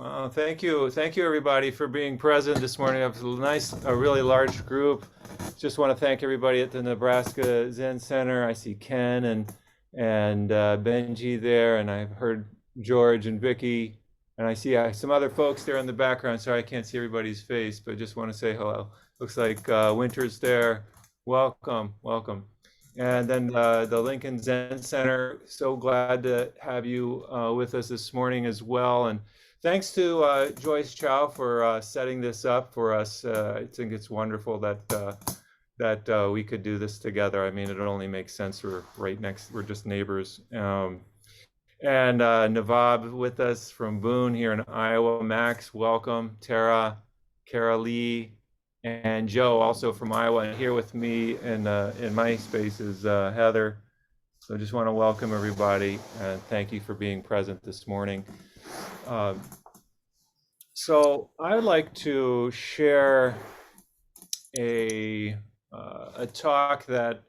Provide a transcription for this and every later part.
Thank you. Thank you, everybody, for being present this morning. I have a really large group. Just want to thank everybody at the Nebraska Zen Center. I see Ken and Benji there, and I've heard George and Vicky, and I see some other folks there in the background. Sorry, I can't see everybody's face, but just want to say hello. Looks like Winter's there. Welcome, welcome. And then the Lincoln Zen Center. So glad to have you with us this morning as well. And thanks to Joyce Chow for setting this up for us. I think it's wonderful that we could do this together. I mean, it only makes sense. We're right next. We're just neighbors. And Navab with us from Boone here in Iowa. Max, welcome. Tara, Kara Lee, and Joe also from Iowa. And here with me in my space is Heather. So I just want to welcome everybody and thank you for being present this morning. So I'd like to share a talk that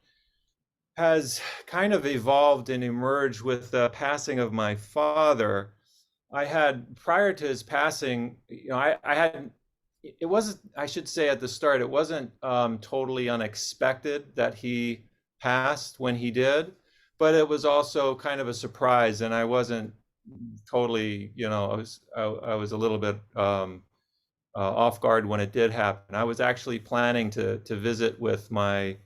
has kind of evolved and emerged with the passing of my father. I had, prior to his passing, I had, it wasn't, I should say at the start, it wasn't totally unexpected that he passed when he did, but it was also kind of a surprise, and I wasn't totally, I was a little bit off guard when it did happen. I was actually planning to visit with my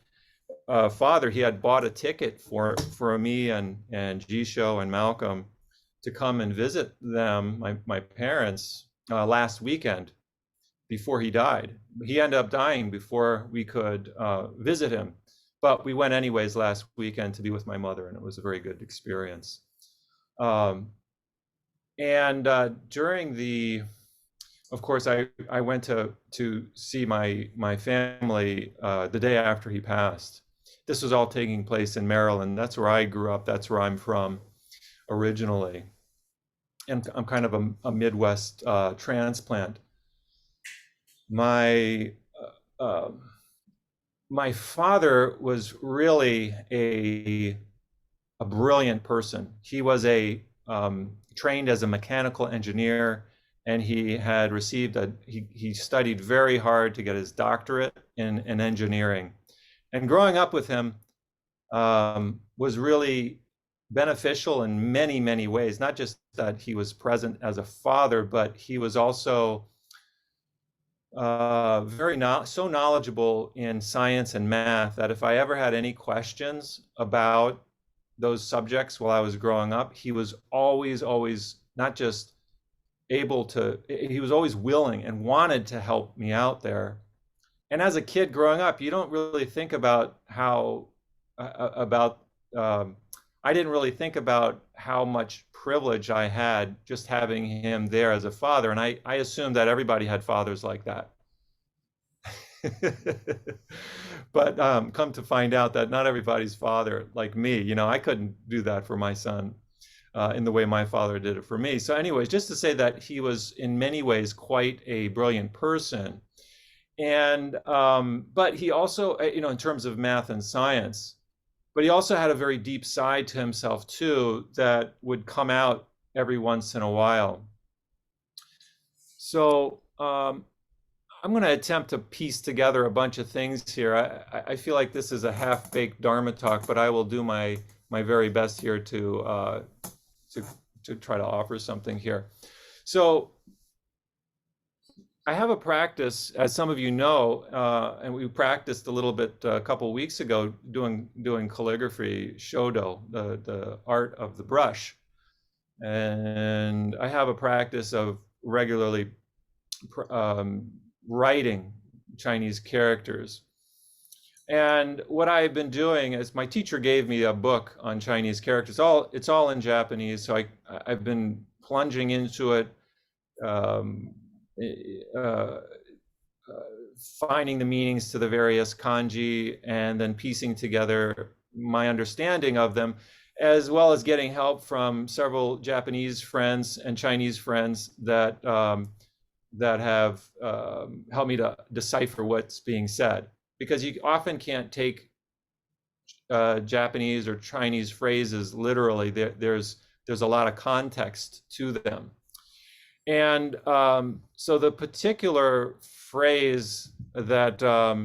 father. He had bought a ticket for me and Jisho and Malcolm to come and visit them, my parents, last weekend before he died. He ended up dying before we could visit him, but we went anyways last weekend to be with my mother, and it was a very good experience. During the, of course, I went to see my family the day after he passed. This was all taking place in Maryland. That's where I grew up. That's where I'm from originally. And I'm kind of a Midwest transplant. My father was really a brilliant person. He was trained as a mechanical engineer, and he had received he studied very hard to get his doctorate in engineering. And growing up with him was really beneficial in many, many ways. Not just that he was present as a father, but he was also so knowledgeable in science and math that if I ever had any questions about those subjects while I was growing up, he was always not just able to, he was always willing and wanted to help me out there. And as a kid growing up, you don't really think about I didn't really think about how much privilege I had just having him there as a father. And I assumed that everybody had fathers like that. But come to find out that not everybody's father like me. I couldn't do that for my son in the way my father did it for me. So anyways, just to say that he was in many ways quite a brilliant person. And but he also, in terms of math and science, but he also had a very deep side to himself too that would come out every once in a while. So I'm going to attempt to piece together a bunch of things here. I feel like this is a half-baked Dharma talk, but I will do my very best here to try to offer something here. So I have a practice, as some of you know, and we practiced a little bit a couple weeks ago doing calligraphy, shodo, the art of the brush. And I have a practice of regularly writing Chinese characters. And what I've been doing is my teacher gave me a book on Chinese characters. It's all in Japanese, so I've been plunging into it. Finding the meanings to the various kanji and then piecing together my understanding of them, as well as getting help from several Japanese friends and Chinese friends that have helped me to decipher what's being said. Because you often can't take Japanese or Chinese phrases literally. There's a lot of context to them. And so the particular phrase that, let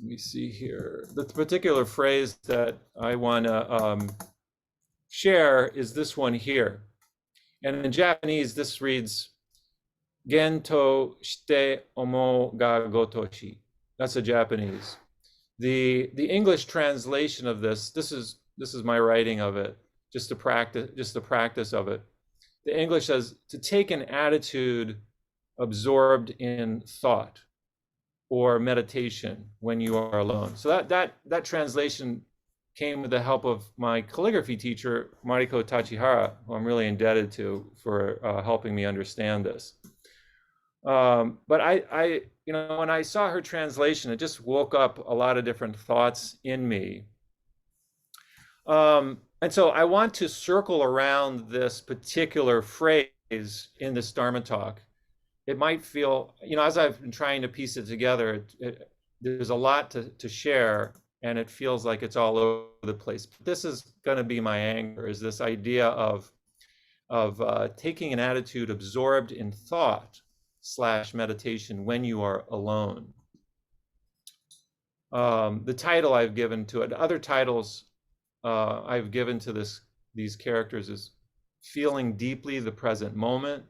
me see here, the particular phrase that I want to share is this one here. And in Japanese, this reads, Gento shite omo ga gotoshi. That's a Japanese. The English translation of this is my writing of it, just the practice of it. The English says to take an attitude absorbed in thought or meditation when you are alone. So that translation came with the help of my calligraphy teacher, Mariko Tachihara, who I'm really indebted to for helping me understand this. But I, when I saw her translation, it just woke up a lot of different thoughts in me. And so I want to circle around this particular phrase in this Dharma talk. It might feel, as I've been trying to piece it together, there's a lot to share, and it feels like it's all over the place. But this is going to be my anchor, is this idea of taking an attitude absorbed in thought / meditation when you are alone. The title I've given to it, other titles I've given to these characters is feeling deeply the present moment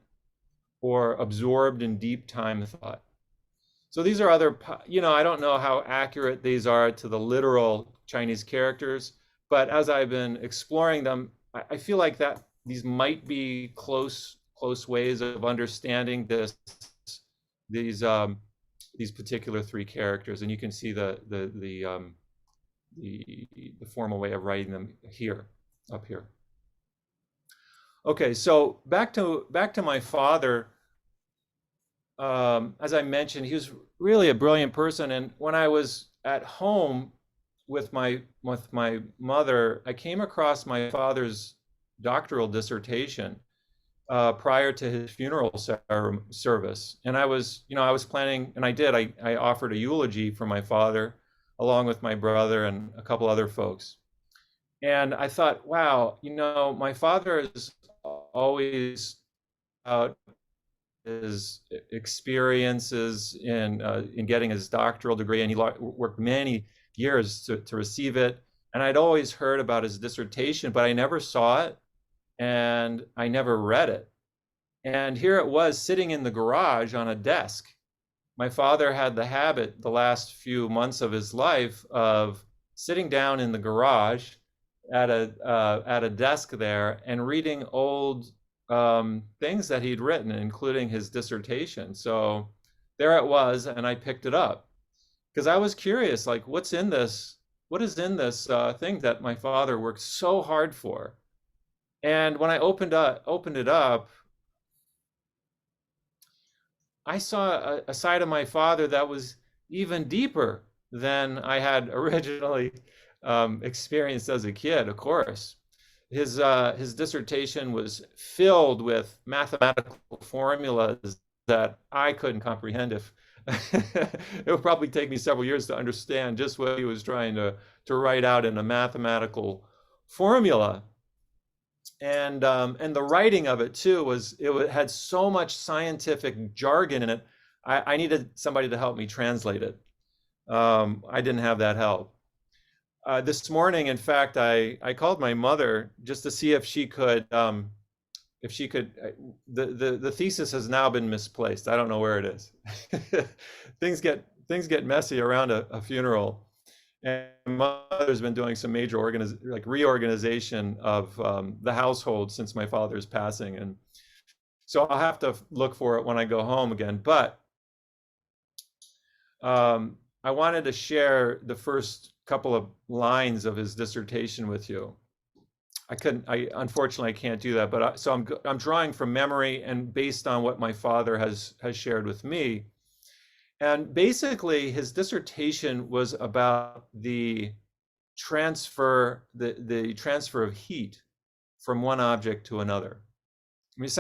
or absorbed in deep time thought. So these are other, I don't know how accurate these are to the literal Chinese characters, but as I've been exploring them, I feel like that these might be close ways of understanding these particular three characters, and you can see the formal way of writing them up here. Okay, so back to my father. As I mentioned, he was really a brilliant person, and when I was at home with my mother, I came across my father's doctoral dissertation prior to his funeral service, and I was planning, and I offered a eulogy for my father along with my brother and a couple other folks. And I thought, wow, my father is always about his experiences in getting his doctoral degree, and he worked many years to receive it. And I'd always heard about his dissertation, but I never saw it and I never read it. And here it was sitting in the garage on a desk. My father had the habit the last few months of his life of sitting down in the garage at a desk there and reading old things that he'd written, including his dissertation. So there it was, and I picked it up because I was curious, like, what is in this thing that my father worked so hard for? And when I opened it up, I saw a side of my father that was even deeper than I had originally experienced as a kid, of course. His dissertation was filled with mathematical formulas that I couldn't comprehend. It would probably take me several years to understand just what he was trying to write out in a mathematical formula. And the writing of it too it had so much scientific jargon in it. I needed somebody to help me translate it. I didn't have that help. This morning, in fact, I called my mother just to see if she could. The thesis has now been misplaced. I don't know where it is. Things get messy around a funeral, and my mother's been doing some major reorganization of the household since my father's passing, and so I'll have to look for it when I go home again. But I wanted to share the first couple of lines of his dissertation with you. Unfortunately I can't do that, but so I'm drawing from memory and based on what my father has shared with me. And basically his dissertation was about the transfer of heat from one object to another. I mean,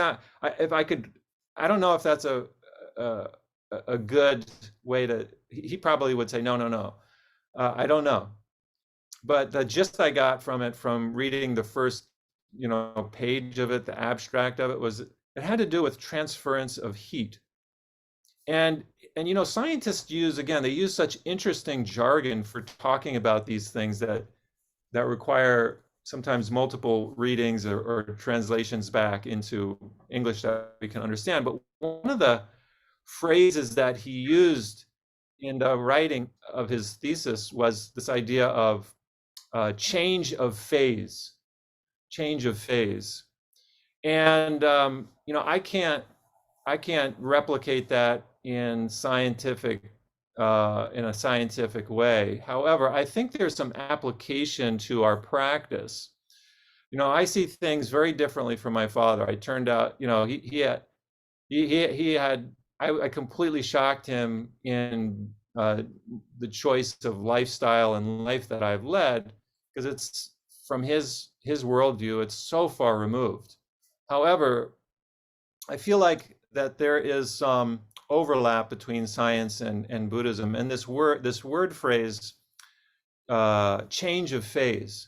I don't know if that's a good way to. He probably would say no. I don't know, but the gist I got from reading the first page of it, the abstract of it, was It had to do with transference of heat. And scientists use, again, they use such interesting jargon for talking about these things that require sometimes multiple readings or translations back into English that we can understand. But one of the phrases that he used in the writing of his thesis was this idea of change of phase, change of phase. And I can't replicate that in a scientific way. However, I think there's some application to our practice. I see things very differently from my father. I turned out, he had I completely shocked him in the choice of lifestyle and life that I've led, because it's from his worldview, it's so far removed. However, I feel like that there is some overlap between science and Buddhism, and this word phrase, change of phase,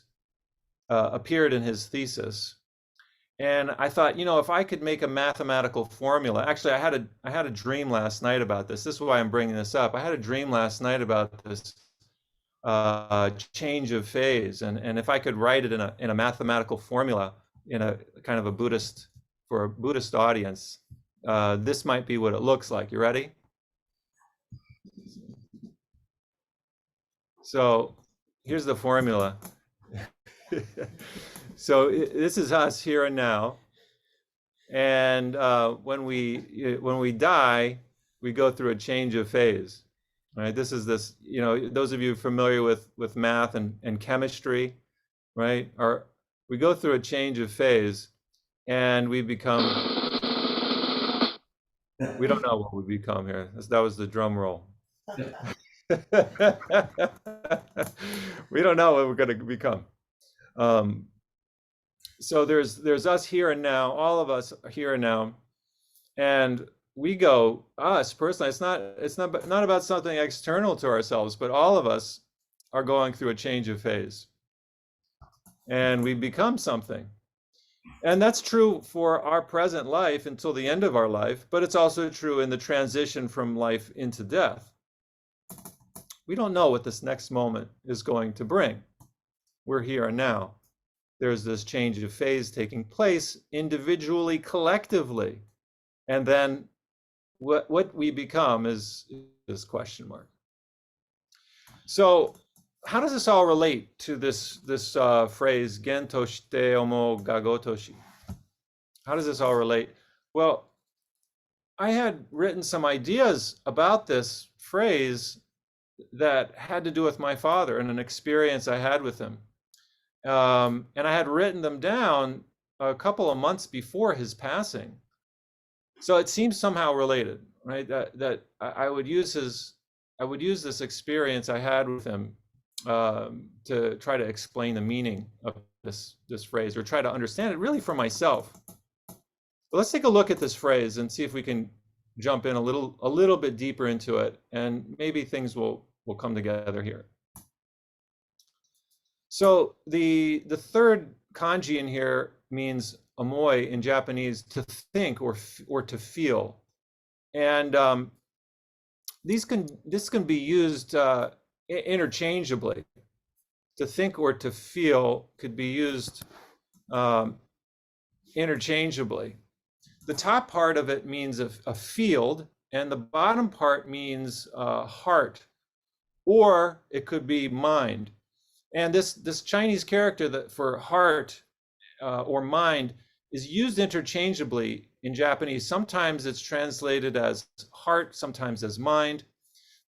appeared in his thesis. And I thought, if I could make a mathematical formula. Actually, I had a dream last night about this. This is why I'm bringing this up. I had a dream last night about this change of phase, and if I could write it in a mathematical formula, in a kind of for a Buddhist audience, this might be what it looks like. You ready? So here's the formula. So this is us here and now, and when we die, we go through a change of phase. Right? This is this. Those of you familiar with math and chemistry, right? We go through a change of phase, and we become. We don't know what we become here. That was the drum roll. We don't know what we're going to become. So there's us here and now, all of us here and now, and we go, us personally. It's not about something external to ourselves, but all of us are going through a change of phase, and we become something. And that's true for our present life until the end of our life, but it's also true in the transition from life into death. We don't know what this next moment is going to bring. We're here and now. There's this change of phase taking place individually, collectively. And then what we become is question mark. So how does this all relate to this phrase, gentoshite omo gagotoshi? How does this all relate? Well, I had written some ideas about this phrase that had to do with my father and an experience I had with him. And I had written them down a couple of months before his passing. So it seems somehow related, right? That I would use this experience I had with him to try to explain the meaning of this phrase, or try to understand it really for myself. But let's take a look at this phrase and see if we can jump in a little bit deeper into it, and maybe things will come together here. So the third kanji in here means omoi in Japanese, to think or to feel, and this can be used interchangeably. To think or to feel could be used interchangeably. The top part of it means a field, and the bottom part means heart, or it could be mind. And this Chinese character that for heart or mind is used interchangeably in Japanese. Sometimes it's translated as heart, sometimes as mind.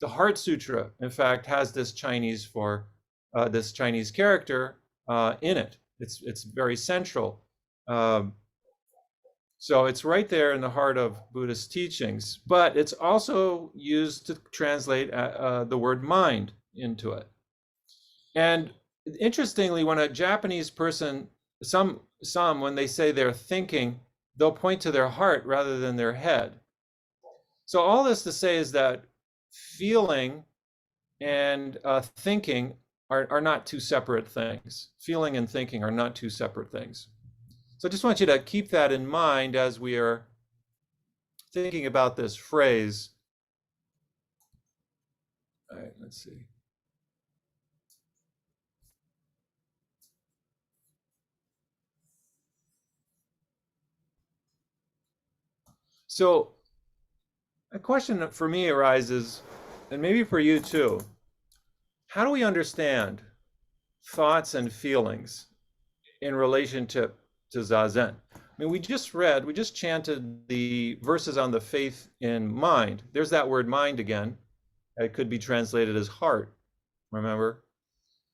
The Heart Sutra, in fact, has this Chinese character in it. It's very central. So it's right there in the heart of Buddhist teachings, but it's also used to translate the word mind into it. And interestingly, when a Japanese person, some when they say they're thinking, they'll point to their heart rather than their head. So all this to say is that feeling and thinking are not two separate things. Feeling and thinking are not two separate things. So I just want you to keep that in mind as we are thinking about this phrase. All right, let's see. So a question for me arises, and maybe for you too, how do we understand thoughts and feelings in relationship to Zazen? I mean, we just chanted the verses on the faith in mind. There's that word mind again. It could be translated as heart, remember?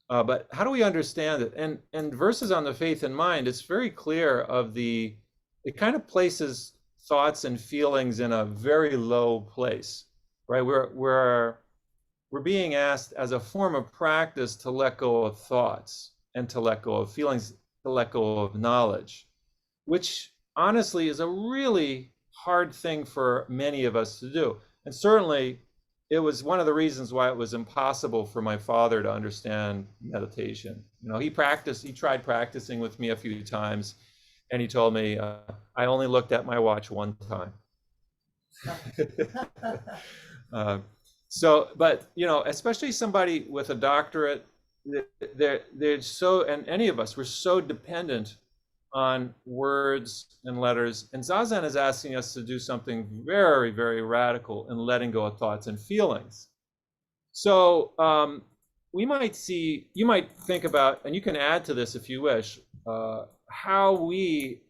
But how do we understand it? And verses on the faith in mind, it's very clear it kind of places thoughts and feelings in a very low place, right? We're being asked as a form of practice to let go of thoughts and to let go of feelings, to let go of knowledge, which honestly is a really hard thing for many of us to do. And certainly it was one of the reasons why it was impossible for my father to understand meditation. He tried practicing with me a few times, and he told me, I only looked at my watch one time. But especially somebody with a doctorate, they're so, and any of us, we're so dependent on words and letters. And Zazen is asking us to do something very, very radical in letting go of thoughts and feelings. So you might think about, and you can add to this if you wish, how we,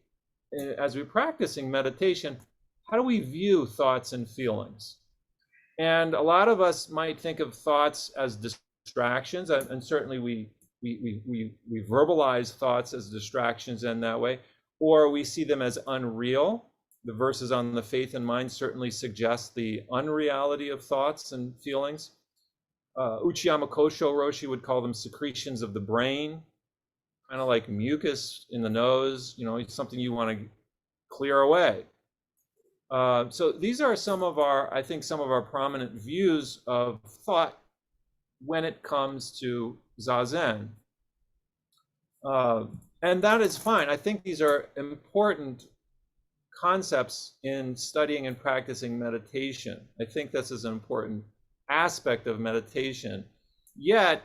as we're practicing meditation, how do we view thoughts and feelings? And a lot of us might think of thoughts as distractions, and certainly we verbalize thoughts as distractions in that way, or we see them as unreal. The verses on the faith and mind certainly suggest the unreality of thoughts and feelings. Uchiyama Kosho Roshi would call them secretions of the brain, kind of like mucus in the nose, it's something you want to clear away. So these are some of our prominent views of thought when it comes to Zazen. And that is fine. I think these are important concepts in studying and practicing meditation. I think this is an important aspect of meditation. Yet,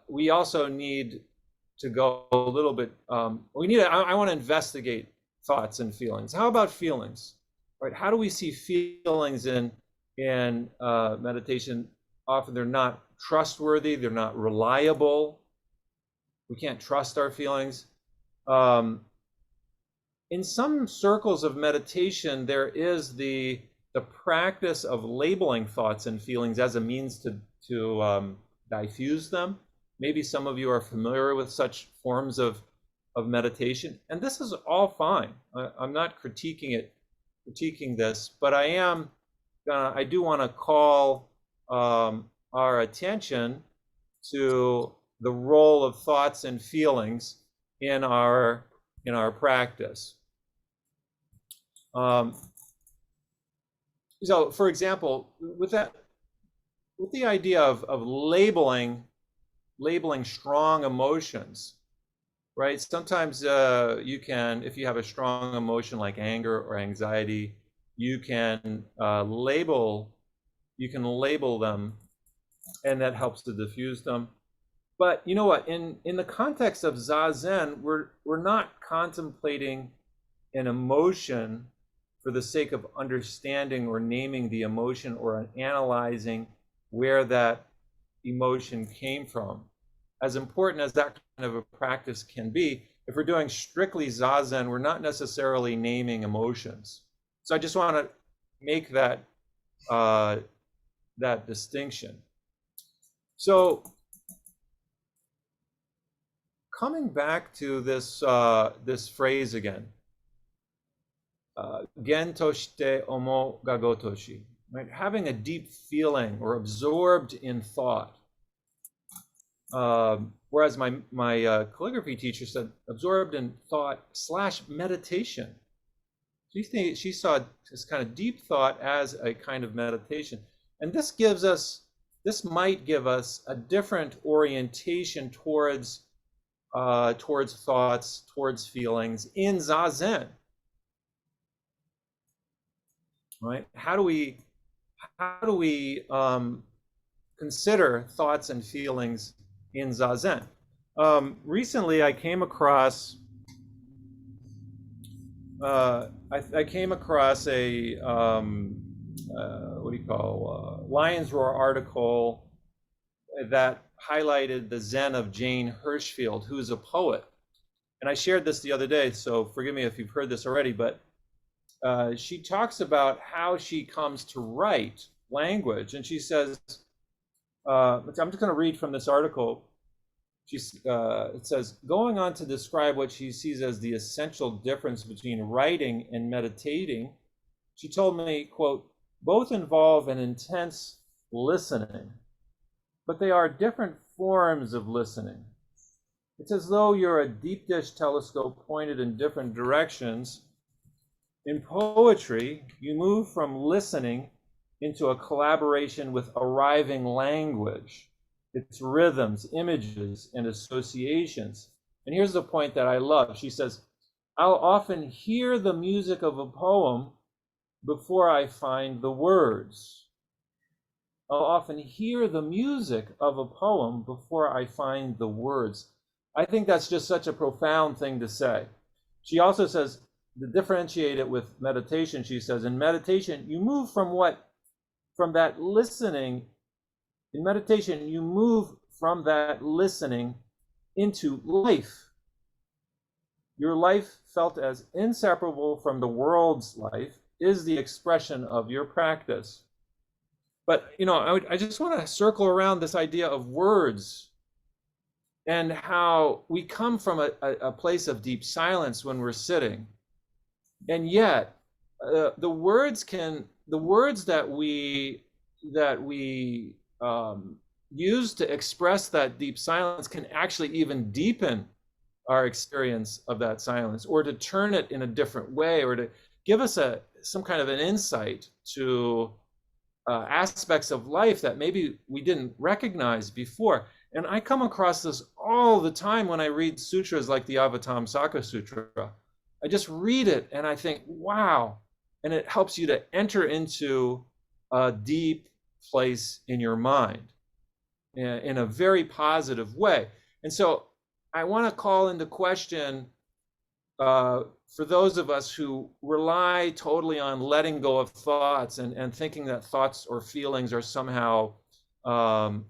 we also need to go a little bit, I want to investigate thoughts and feelings. How about feelings? Right? How do we see feelings in meditation? Often they're not trustworthy, they're not reliable. We can't trust our feelings. In some circles of meditation, there is the practice of labeling thoughts and feelings as a means to diffuse them. Maybe some of you are familiar with such forms of meditation, and this is all fine. I'm not critiquing this, but I do want to call our attention to the role of thoughts and feelings in our practice. So, for example, with the idea of labeling strong emotions, right? Sometimes you can, if you have a strong emotion like anger or anxiety, you can label them, and that helps to diffuse them. But you know what? In the context of Zazen, we're not contemplating an emotion for the sake of understanding or naming the emotion or analyzing where that emotion came from. As important as that kind of a practice can be, if we're doing strictly Zazen, we're not necessarily naming emotions. So I just want to make that distinction. So coming back to this phrase again, gen toshite omo ga gotoshi, right? Having a deep feeling or absorbed in thought. Whereas my calligraphy teacher said absorbed in thought / meditation. She saw this kind of deep thought as a kind of meditation, and this might give us a different orientation towards towards thoughts, towards feelings in Zazen, right? How do we consider thoughts and feelings in Zazen? Recently, I came across I came across a what do you call Lion's Roar article that highlighted the Zen of Jane Hirschfield, who is a poet. And I shared this the other day, so forgive me if you've heard this already, but she talks about how she comes to write language. And she says, I'm just going to read from this article. It says, going on to describe what she sees as the essential difference between writing and meditating, she told me, quote, both involve an intense listening, but they are different forms of listening. It's as though you're a deep dish telescope pointed in different directions. In poetry, you move from listening into a collaboration with arriving language, its rhythms, images, and associations. And here's the point that I love. She says, I'll often hear the music of a poem before I find the words. I'll often hear the music of a poem before I find the words. I think that's just such a profound thing to say. She also says, to differentiate it with meditation, she says, in meditation, you move from that listening. In meditation, you move from that listening into life. Your life, felt as inseparable from the world's life, is the expression of your practice. But, I just want to circle around this idea of words and how we come from a place of deep silence when we're sitting. And yet, the words that we use to express that deep silence can actually even deepen our experience of that silence, or to turn it in a different way, or to give us some kind of an insight to aspects of life that maybe we didn't recognize before. And I come across this all the time when I read sutras like the Avatamsaka Sutra. I just read it and I think, wow. And it helps you to enter into a deep place in your mind in a very positive way. And so I want to call into question for those of us who rely totally on letting go of thoughts and thinking that thoughts or feelings are somehow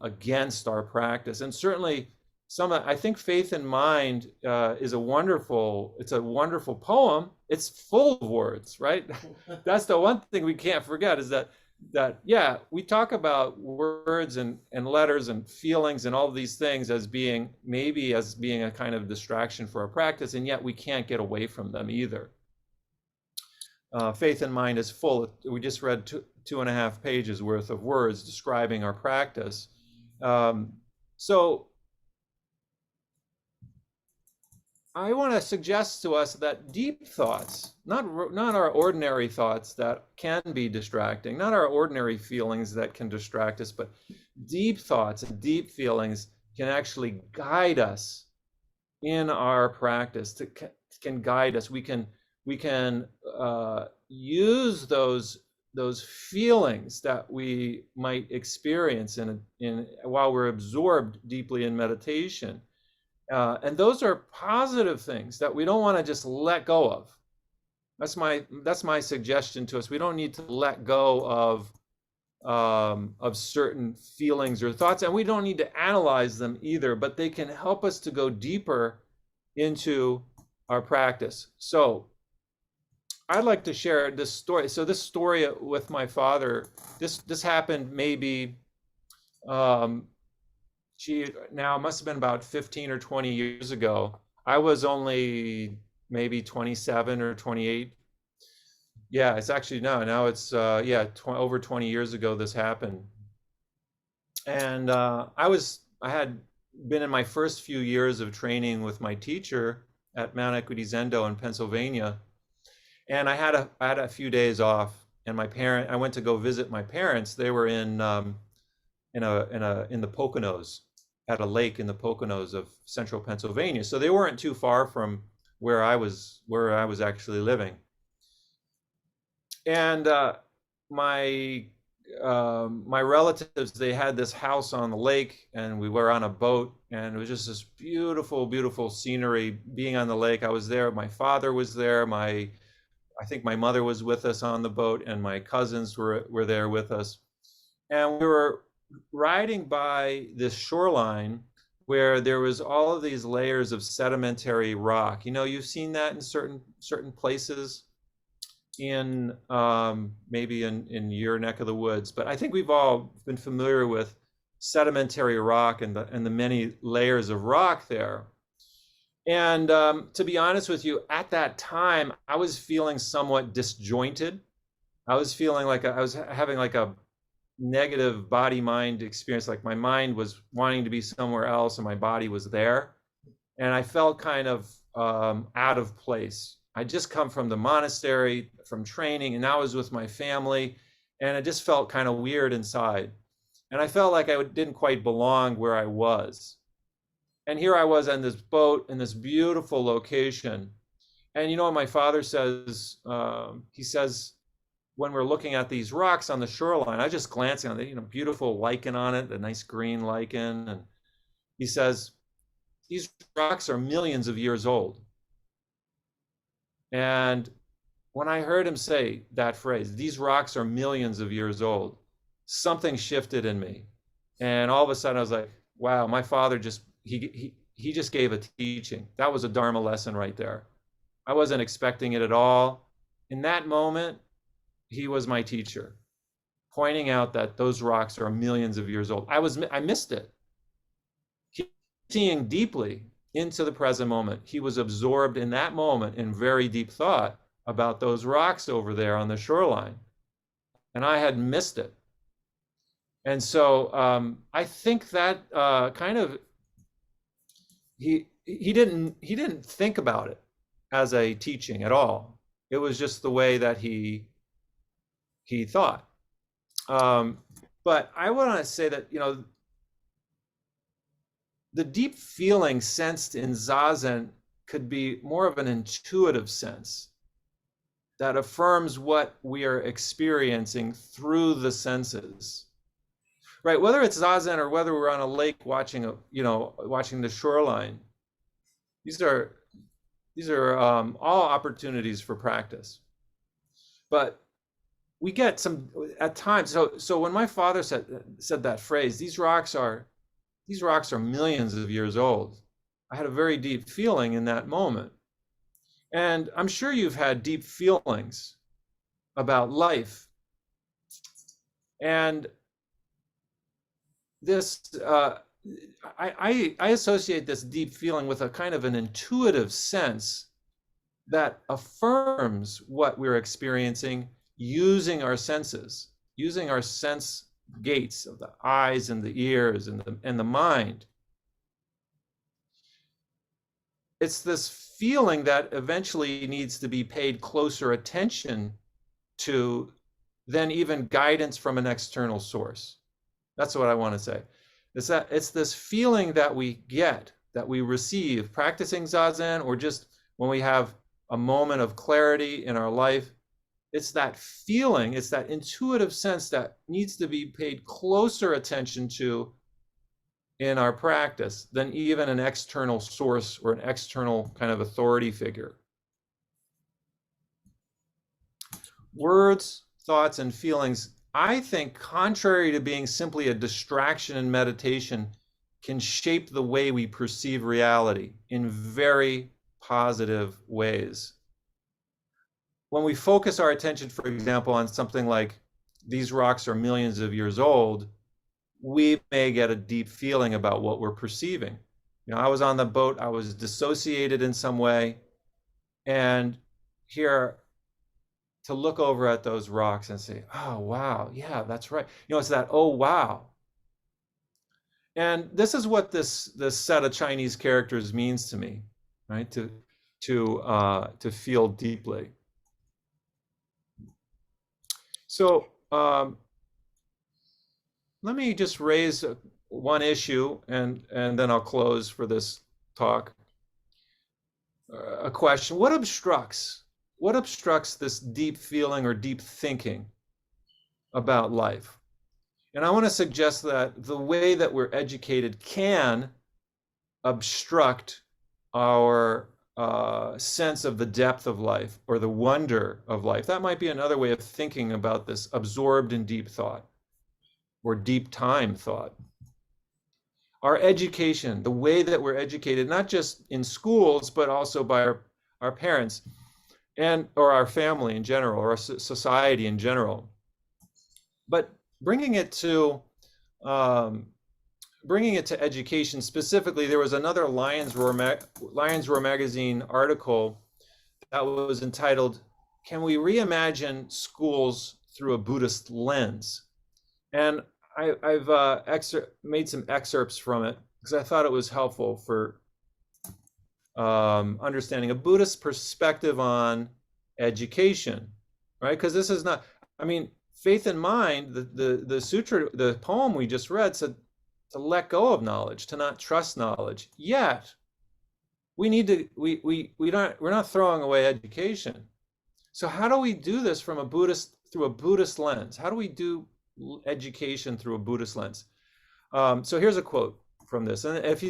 against our practice. And certainly I think Faith in Mind is a wonderful poem. It's full of words, right? That's the one thing we can't forget, is that yeah, we talk about words and letters and feelings and all of these things as being a kind of distraction for our practice, and yet we can't get away from them either. Faith in Mind is full. We just read 2.5 pages worth of words describing our practice. So I want to suggest to us that deep thoughts, not our ordinary thoughts that can be distracting, not our ordinary feelings that can distract us, but deep thoughts and deep feelings can actually guide us in our practice, can guide us. We can use those feelings that we might experience while we're absorbed deeply in meditation. And those are positive things that we don't want to just let go of. That's my suggestion to us. We don't need to let go of certain feelings or thoughts, and we don't need to analyze them either, but they can help us to go deeper into our practice. So I'd like to share this story. So this story with my father, this happened maybe now it must have been about 15 or 20 years ago. I was only maybe 27 or 28. Yeah, it's actually now it's over 20 years ago this happened. And I had been in my first few years of training with my teacher at Mount Equity Zendo in Pennsylvania. And I had a few days off, and I went to go visit my parents. They were in the Poconos. at a lake in the Poconos of central Pennsylvania. So they weren't too far from where I was actually living. And my my relatives, they had this house on the lake, and we were on a boat, and it was just this beautiful, beautiful scenery being on the lake. I was there. My father was there. I think my mother was with us on the boat, and my cousins were there with us. And we were riding by this shoreline where there was all of these layers of sedimentary rock. You know, you've seen that in certain places in maybe in your neck of the woods, but I think we've all been familiar with sedimentary rock and the many layers of rock there. And to be honest with you, at that time, I was feeling somewhat disjointed. I was feeling like I was having like a negative body mind experience, like my mind was wanting to be somewhere else and my body was there. And I felt kind of out of place. I just come from the monastery, from training, and now I was with my family, and it just felt kind of weird inside. And I felt like I didn't quite belong where I was. And here I was on this boat in this beautiful location. And you know what my father says? He says, when we're looking at these rocks on the shoreline, I just glancing on the beautiful lichen on it, the nice green lichen. And he says, these rocks are millions of years old. And when I heard him say that phrase, these rocks are millions of years old, something shifted in me. And all of a sudden I was like, wow, my father just, he just gave a teaching. That was a Dharma lesson right there. I wasn't expecting it at all. In that moment, he was my teacher, pointing out that those rocks are millions of years old. I missed it. Seeing deeply into the present moment. He was absorbed in that moment in very deep thought about those rocks over there on the shoreline. And I had missed it. And so I think that kind of, he didn't think about it as a teaching at all. It was just the way that he thought. But I want to say that, the deep feeling sensed in Zazen could be more of an intuitive sense that affirms what we are experiencing through the senses, right? Whether it's Zazen or whether we're on a lake watching the shoreline, these are all opportunities for practice. But we get some at times. So when my father said that phrase, these rocks are millions of years old, I had a very deep feeling in that moment. And I'm sure you've had deep feelings about life. And this, I associate this deep feeling with a kind of an intuitive sense that affirms what we're experiencing using our senses, using our sense gates of the eyes and the ears and the mind. It's this feeling that eventually needs to be paid closer attention to than even guidance from an external source. That's what I want to say. It's this feeling that we get, that we receive practicing Zazen, or just when we have a moment of clarity in our life. It's that feeling, it's that intuitive sense that needs to be paid closer attention to in our practice than even an external source or an external kind of authority figure. Words, thoughts, and feelings, I think, contrary to being simply a distraction in meditation, can shape the way we perceive reality in very positive ways. When we focus our attention, for example, on something like these rocks are millions of years old, we may get a deep feeling about what we're perceiving. I was on the boat, I was dissociated in some way, and here to look over at those rocks and say, oh, wow, yeah, that's right. It's that, oh, wow. And this is what this set of Chinese characters means to me, right? To feel deeply. So let me just raise one issue, and then I'll close for this talk. A question: what obstructs this deep feeling or deep thinking about life? And I want to suggest that the way that we're educated can obstruct our sense of the depth of life or the wonder of life. That might be another way of thinking about this absorbed in deep thought or deep time thought. Our education, the way that we're educated, not just in schools, but also by our parents or our family in general, or our society in general. But bringing it to education specifically, there was another Lions Roar magazine article that was entitled, "Can we reimagine schools through a Buddhist lens?" And I've made some excerpts from it because I thought it was helpful for understanding a Buddhist perspective on education, right? Because this is not, I mean, Faith in Mind, the sutra, the poem we just read said to let go of knowledge, to not trust knowledge. Yet we need to, we're not throwing away education. So how do we do this through a Buddhist lens? How do we do education through a Buddhist lens? So here's a quote from this. And if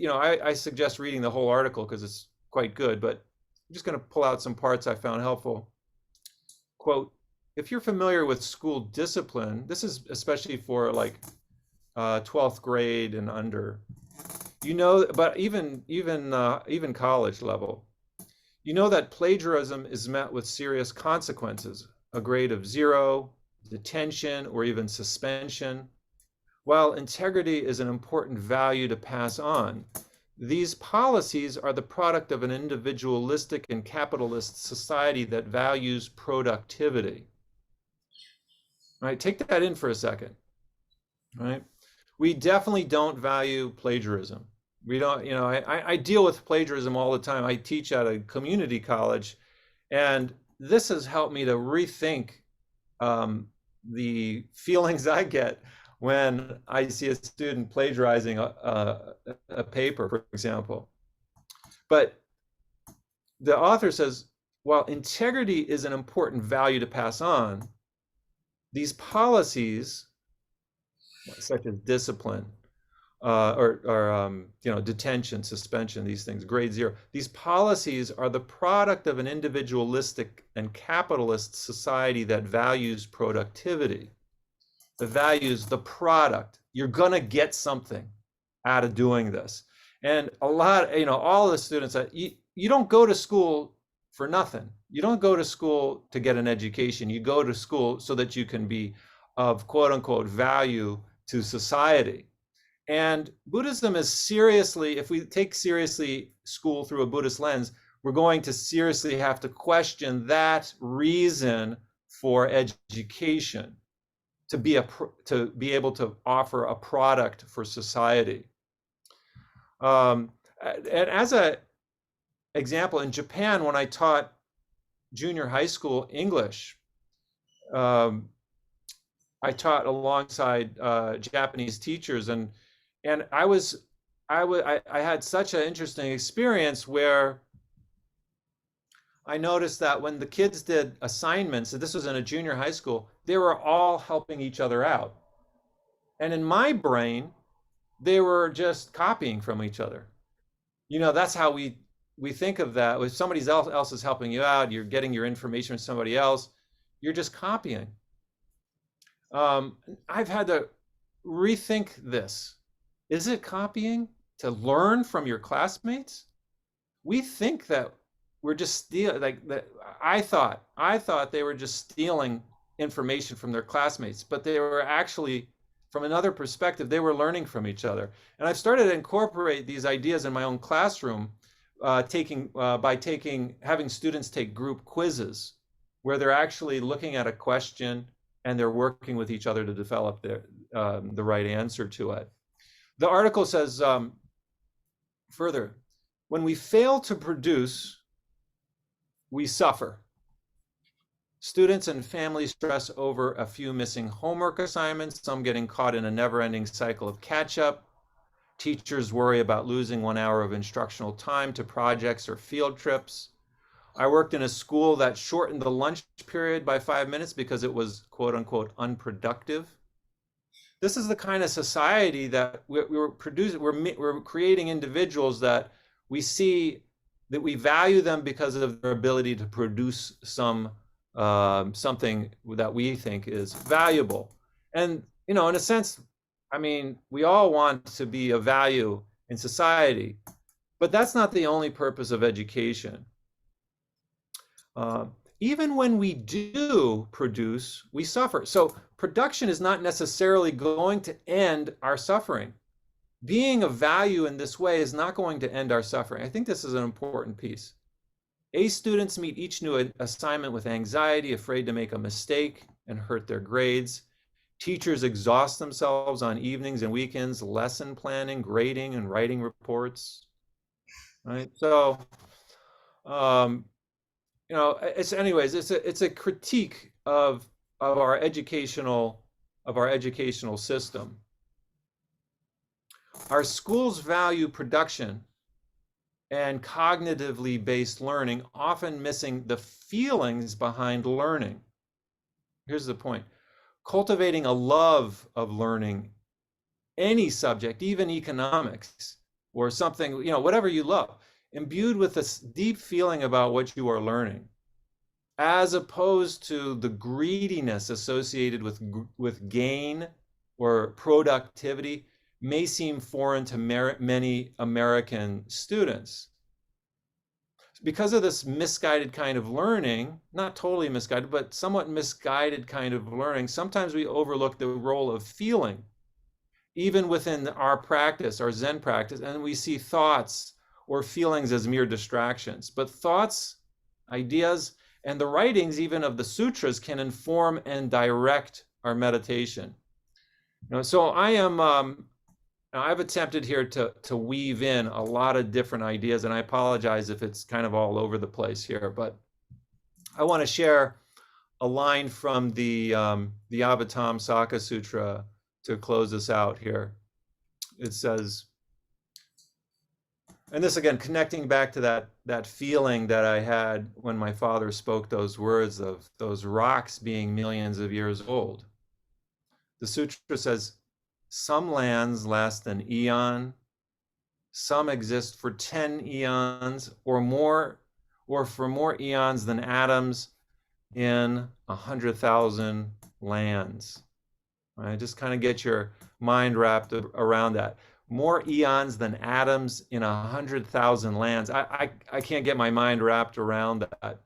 I suggest reading the whole article because it's quite good, but I'm just going to pull out some parts I found helpful. Quote: "If you're familiar with school discipline," this is especially for like 12th grade and under, but even college level, that plagiarism is met with serious consequences, a grade of 0, detention, or even suspension. While integrity is an important value to pass on, these policies are the product of an individualistic and capitalist society that values productivity. Right? Take that in for a second. Right? We definitely don't value plagiarism. We don't, I deal with plagiarism all the time. I teach at a community college, and this has helped me to rethink the feelings I get when I see a student plagiarizing a paper, for example. But the author says, while integrity is an important value to pass on, these policies, such as discipline, detention, suspension, these things, grade 0, these policies are the product of an individualistic and capitalist society that values productivity. That values the product. You're gonna get something out of doing this. And a lot, all the students, you don't go to school for nothing. You don't go to school to get an education. You go to school so that you can be of quote unquote value to society. And Buddhism is seriously, if we take seriously school through a Buddhist lens, we're going to seriously have to question that reason for education, to be able to offer a product for society. And as an example, in Japan, when I taught junior high school English, I taught alongside Japanese teachers, and I had such an interesting experience where I noticed that when the kids did assignments, and this was in a junior high school, they were all helping each other out. And in my brain, they were just copying from each other. That's how we think of that. If somebody else is helping you out, you're getting your information from somebody else, you're just copying. I've had to rethink this. Is it copying to learn from your classmates? We think that we're just stealing, like that. I thought they were just stealing information from their classmates, but they were actually, from another perspective, they were learning from each other. And I've started to incorporate these ideas in my own classroom, having students take group quizzes where they're actually looking at a question and they're working with each other to develop the right answer to it. The article says further, when we fail to produce, we suffer. Students and families stress over a few missing homework assignments, some getting caught in a never-ending cycle of catch-up. Teachers worry about losing 1 hour of instructional time to projects or field trips. I worked in a school that shortened the lunch period by 5 minutes because it was quote unquote unproductive. This is the kind of society that we're producing. We're creating individuals that we see that we value them because of their ability to produce something that we think is valuable. And in a sense, I mean, we all want to be of value in society, but that's not the only purpose of education. Even when we do produce, we suffer. So production is not necessarily going to end our suffering. Being of value in this way is not going to end our suffering. I think this is an important piece. A students meet each new assignment with anxiety, afraid to make a mistake and hurt their grades. Teachers exhaust themselves on evenings and weekends, lesson planning, grading, and writing reports. Right? So, it's a critique of our educational system. Our schools value production and cognitively based learning, often missing the feelings behind learning. Here's the point. Cultivating a love of learning any subject, even economics or something, whatever you love, imbued with this deep feeling about what you are learning, as opposed to the greediness associated with gain or productivity, may seem foreign to many American students. Because of this misguided kind of learning, not totally misguided, but somewhat misguided kind of learning, sometimes we overlook the role of feeling, even within our practice, our Zen practice, and we see thoughts or feelings as mere distractions. But thoughts, ideas, and the writings even of the sutras can inform and direct our meditation. So I've attempted here to weave in a lot of different ideas, and I apologize if it's kind of all over the place here, but I want to share a line from the Avatamsaka Sutra to close us out here. It says, and this again, connecting back to that feeling that I had when my father spoke those words of those rocks being millions of years old. The sutra says, some lands last an eon, some exist for 10 eons or more, or for more eons than atoms in 100,000 lands. Right? Just kind of get your mind wrapped around that. More eons than atoms in 100,000 lands. I can't get my mind wrapped around that.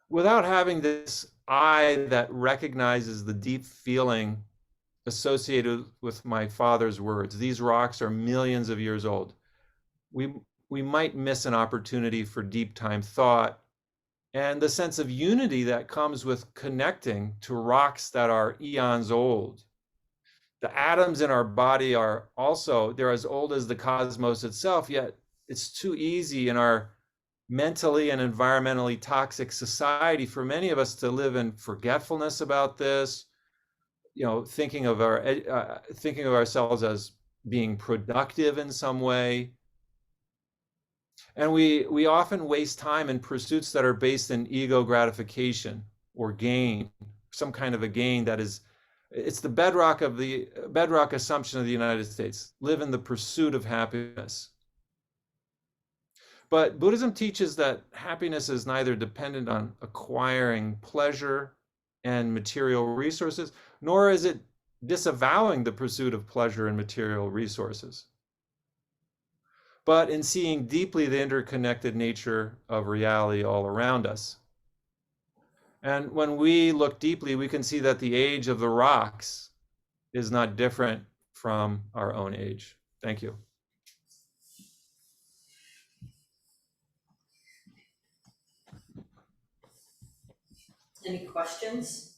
Without having this eye that recognizes the deep feeling associated with my father's words, these rocks are millions of years old, we might miss an opportunity for deep time thought and the sense of unity that comes with connecting to rocks that are eons old. The atoms in our body are also, they're as old as the cosmos itself, yet it's too easy in our mentally and environmentally toxic society for many of us to live in forgetfulness about this, thinking of ourselves as being productive in some way. And we often waste time in pursuits that are based in ego gratification or gain, some kind of a gain that is, it's the bedrock assumption of the United States. Live in the pursuit of happiness. But Buddhism teaches that happiness is neither dependent on acquiring pleasure and material resources, nor is it disavowing the pursuit of pleasure and material resources, but in seeing deeply the interconnected nature of reality all around us. And when we look deeply, we can see that the age of the rocks is not different from our own age. Thank you. Any questions?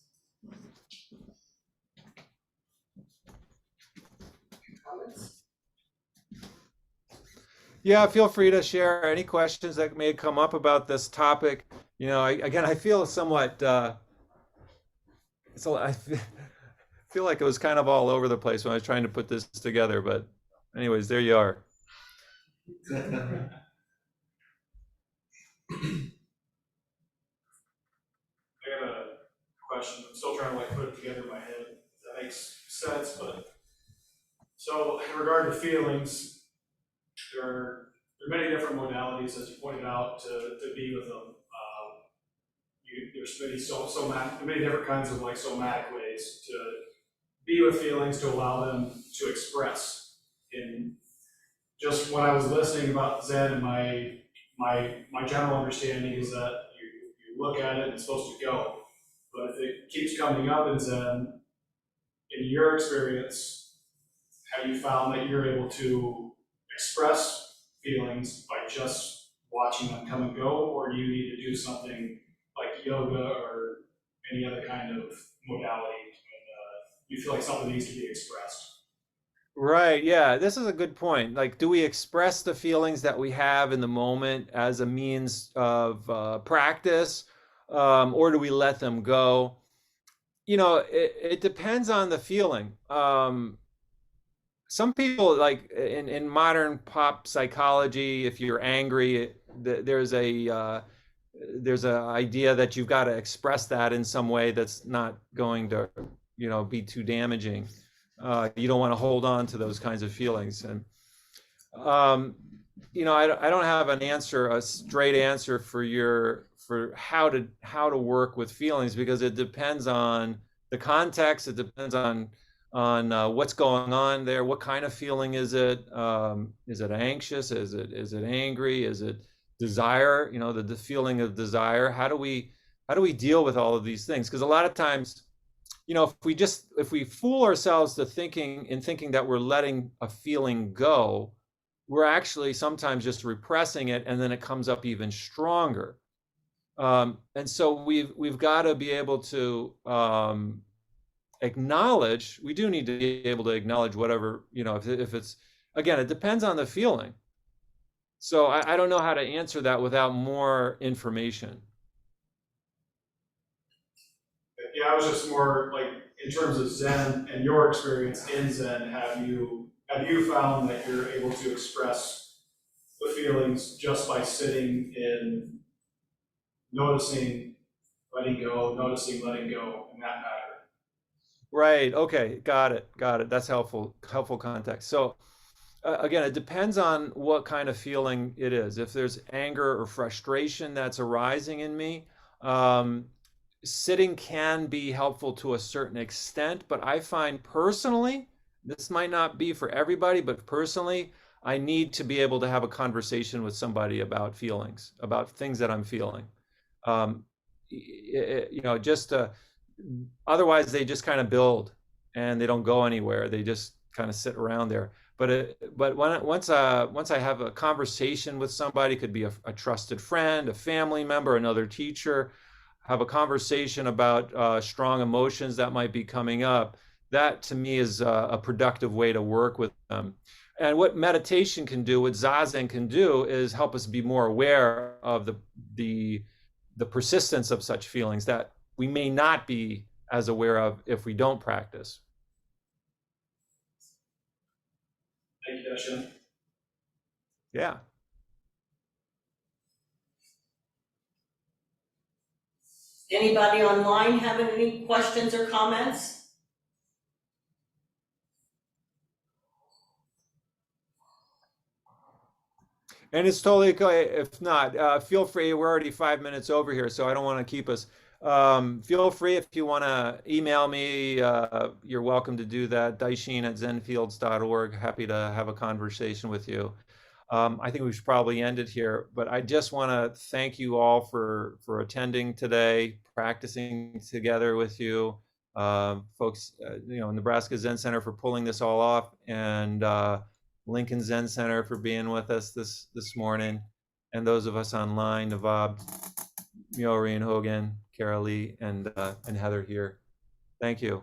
Comments? Yeah, feel free to share any questions that may come up about this topic. Again, I feel somewhat, I feel like it was kind of all over the place when I was trying to put this together, but anyways, there you are. I got a question. I'm still trying to like put it together in my head. If that makes sense, but so in regard to feelings, there are many different modalities, as you pointed out, to be with them. There's many different kinds of like somatic ways to be with feelings, to allow them to express. In just when I was listening about Zen, and my general understanding is that you look at it and it's supposed to go. But if it keeps coming up in Zen, in your experience, have you found that you're able to express feelings by just watching them come and go, or do you need to do something like yoga or any other kind of modality when you feel like something needs to be expressed? Right. Yeah. This is a good point. Like, do we express the feelings that we have in the moment as a means of practice, or do we let them go? It depends on the feeling. Some people, like in modern pop psychology, if you're angry, there's a idea that you've got to express that in some way that's not going to, be too damaging. You don't want to hold on to those kinds of feelings. And I don't have a straight answer for how to work with feelings, because it depends on the context. It depends on what's going on there. What kind of feeling is it? Is it anxious? Is it angry? Is it desire? The feeling of desire. How do we deal with all of these things? Because a lot of times, if we fool ourselves to thinking that we're letting a feeling go, we're actually sometimes just repressing it, and then it comes up even stronger. And so we've got to be able to acknowledge. We do need to be able to acknowledge whatever, if it's, again, it depends on the feeling. So I don't know how to answer that without more information. Yeah, I was just more like in terms of Zen and your experience in Zen, have you found that you're able to express the feelings just by sitting in noticing, letting go, noticing, letting go in that pattern? Right. Okay. Got it. Got it. That's helpful context. So again, it depends on what kind of feeling it is. If there's anger or frustration that's arising in me, um, sitting can be helpful to a certain extent, but I find personally, this might not be for everybody, but personally, I need to be able to have a conversation with somebody about feelings, about things that I'm feeling. Um, just otherwise they just kind of build and they don't go anywhere. They just kind of sit around there. Once I have a conversation with somebody, could be a trusted friend, a family member, another teacher, have a conversation about strong emotions that might be coming up. That to me is a productive way to work with them. And what meditation can do, what Zazen can do, is help us be more aware of the persistence of such feelings that we may not be as aware of if we don't practice. Thank you, Daishin. Yeah. Anybody online having any questions or comments? And it's totally okay if not. Feel free. We're already 5 minutes over here, so I don't want to keep us. Feel free if you want to email me. You're welcome to do that. Daishin@zenfields.org. Happy to have a conversation with you. I think we should probably end it here, but I just want to thank you all for attending today, practicing together with you, folks. Nebraska Zen Center for pulling this all off, and Lincoln Zen Center for being with us this morning, and those of us online, Navab, Miori and Hogan, Carol Lee, and Heather here. Thank you.